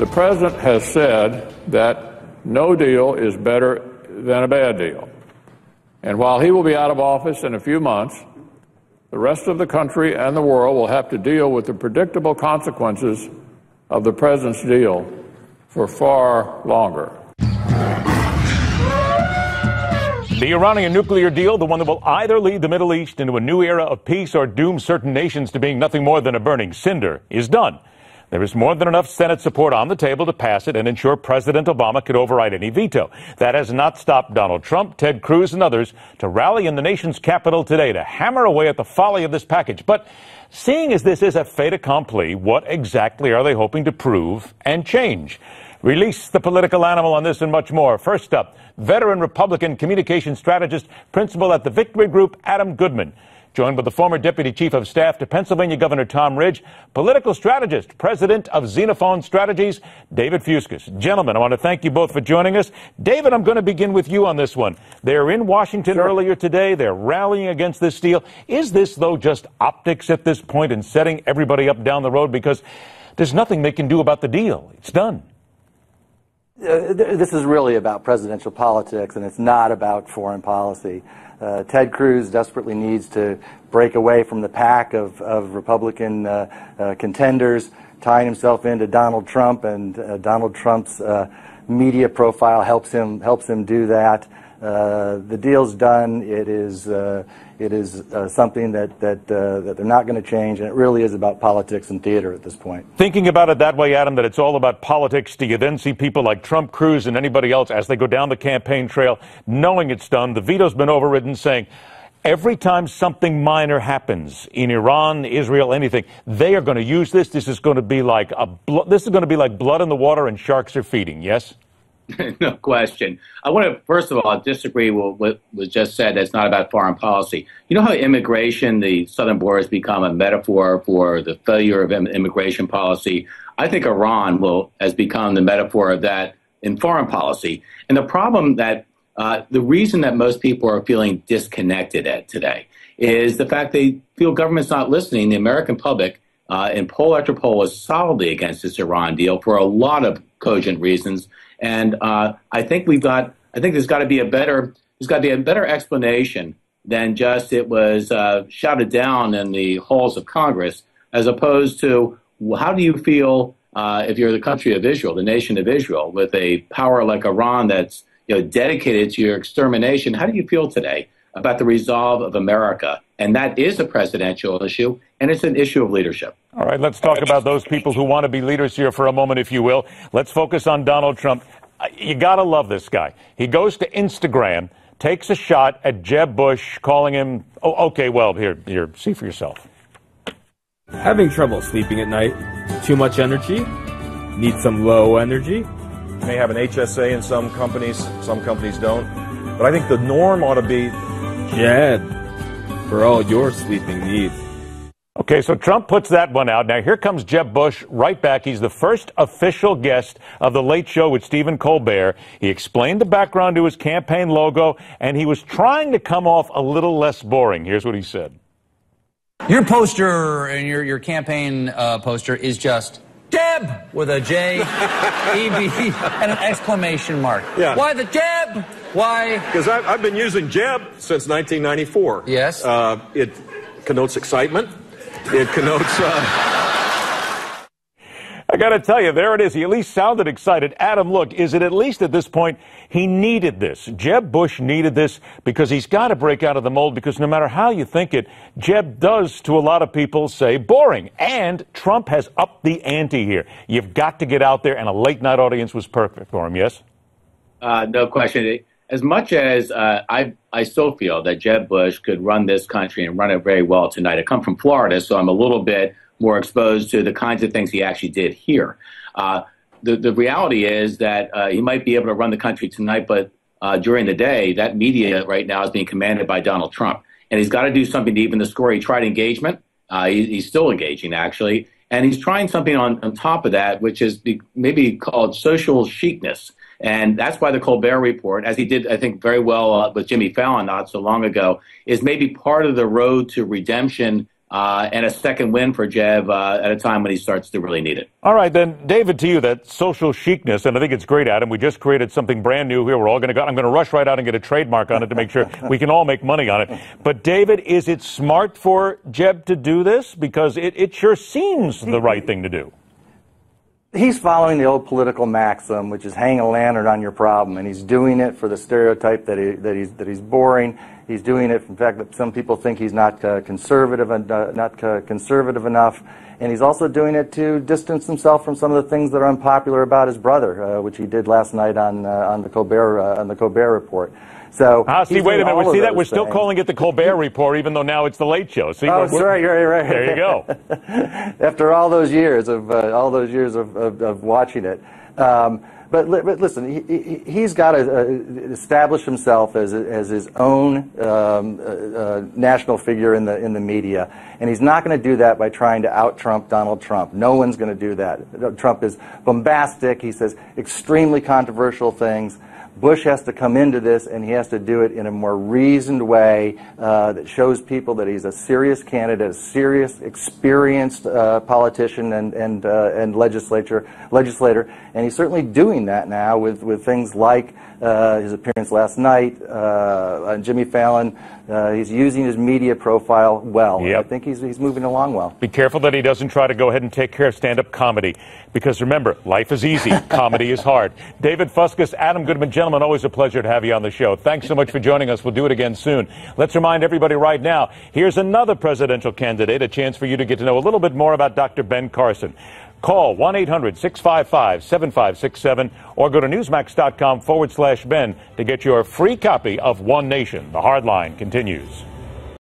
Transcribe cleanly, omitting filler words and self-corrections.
The president has said that no deal is better than a bad deal. And while he will be out of office in a few months, the rest of the country and the world will have to deal with the predictable consequences of the president's deal for far longer. The Iranian nuclear deal, the one that will either lead the Middle East into a new era of peace or doom certain nations to being nothing more than a burning cinder, is done. There is more than enough Senate support on the table to pass it and ensure President Obama could override any veto. That has not stopped Donald Trump, Ted Cruz, and others to rally in the nation's capital today to hammer away at the folly of this package. But seeing as this is a fait accompli, what exactly are they hoping to prove and change? Release the political animal on this and much more. First up, veteran Republican communication strategist, principal at the Victory Group, Adam Goodman. Joined by the former Deputy Chief of Staff to Pennsylvania Governor Tom Ridge, political strategist, president of Xenophon Strategies, David Fuscus. Gentlemen, I want to thank you both for joining us. David, I'm going to begin with you on this one. They're in Washington earlier today. They're rallying against this deal. Is this, though, just optics at this point and setting everybody up down the road? Because there's nothing they can do about the deal. It's done. This is really about presidential politics, and it's not about foreign policy. Ted Cruz desperately needs to break away from the pack of Republican contenders, tying himself into Donald Trump, and Donald Trump's media profile helps him do that. The deal's done. It is something that they're not going to change, and it really is about politics and theater at this point. Thinking about it that way, Adam, that it's all about politics, do you then see people like Trump, Cruz, and anybody else as they go down the campaign trail, knowing it's done, the veto's been overridden, saying every time something minor happens in Iran, Israel, anything, they are going to use this. This is going to be like blood in the water and sharks are feeding. Yes. No question. I want to, first of all, disagree with what was just said. That's not about foreign policy. You know how immigration, the southern border, has become a metaphor for the failure of immigration policy? I think Iran has become the metaphor of that in foreign policy. And the problem that the reason that most people are feeling disconnected today is the fact they feel government's not listening. The American public, in poll after poll, is solidly against this Iran deal for a lot of cogent reasons. And I think there's got to be a better explanation than just it was shouted down in the halls of Congress, as opposed to how do you feel if you're the country of Israel, the nation of Israel, with a power like Iran that's dedicated to your extermination? How do you feel today about the resolve of America? And that is a presidential issue, and it's an issue of leadership. All right, let's talk about those people who want to be leaders here for a moment, if you will. Let's focus on Donald Trump. You got to love this guy. He goes to Instagram, takes a shot at Jeb Bush, calling him, oh, okay, well, here, see for yourself. Having trouble sleeping at night, too much energy, need some low energy. You may have an HSA in some companies don't. But I think the norm ought to be Jeb, for all your sleeping needs. Okay, so Trump puts that one out. Now, here comes Jeb Bush right back. He's the first official guest of The Late Show with Stephen Colbert. He explained the background to his campaign logo, and he was trying to come off a little less boring. Here's what he said. Your poster and your campaign poster is just Jeb with a J, E-B, and an exclamation mark. Yeah. Why the Jeb? Why? Because I've been using Jeb since 1994. Yes. It connotes excitement. It connotes... I got to tell you, there it is. He at least sounded excited. Adam, look, is it at least at this point he needed this? Jeb Bush needed this because he's got to break out of the mold, because no matter how you think it, Jeb does, to a lot of people, say boring. And Trump has upped the ante here. You've got to get out there, and a late-night audience was perfect for him, yes? No question. As much as I still feel that Jeb Bush could run this country and run it very well tonight. I come from Florida, so I'm a little bit more exposed to the kinds of things he actually did here. The reality is that he might be able to run the country tonight, but during the day, that media right now is being commanded by Donald Trump. And he's got to do something to even the score. He tried engagement. He's still engaging, actually. And he's trying something on top of that, which is maybe called social chicness. And that's why the Colbert Report, as he did, I think, very well with Jimmy Fallon not so long ago, is maybe part of the road to redemption and a second win for Jeb at a time when he starts to really need it. All right, then, David, to you, that social chicness, and I think it's great, Adam. We just created something brand new here. We're all going to go. I'm going to rush right out and get a trademark on it to make sure we can all make money on it. But, David, is it smart for Jeb to do this? Because it sure seems the right thing to do. He's following the old political maxim, which is hang a lantern on your problem, and he's doing it for the stereotype that he's boring. He's doing it, in fact, that some people think he's not conservative enough, and he's also doing it to distance himself from some of the things that are unpopular about his brother, which he did last night on the Colbert Report. So see, wait a minute. See that? We're still calling it the Colbert Report, even though now it's the Late Show. See, right. There you go. After all those years of watching it, but listen, he's got to establish himself as his own national figure in the media, and he's not going to do that by trying to out-Trump Donald Trump. No one's going to do that. Trump is bombastic. He says extremely controversial things. Bush has to come into this, and he has to do it in a more reasoned way that shows people that he's a serious candidate, a serious, experienced politician and legislator, and he's certainly doing that now with things like his appearance last night on Jimmy Fallon. He's using his media profile well. Yep. I think he's moving along well. Be careful that he doesn't try to go ahead and take care of stand-up comedy, because remember, life is easy, comedy is hard. David Fuscus, Adam Goodman, gentlemen, always a pleasure to have you on the show. Thanks so much for joining us. We'll do it again soon. Let's remind everybody right now, here's another presidential candidate, a chance for you to get to know a little bit more about Dr. Ben Carson. Call 1-800-655-7567 or go to Newsmax.com/Ben to get your free copy of One Nation. The Hard Line continues.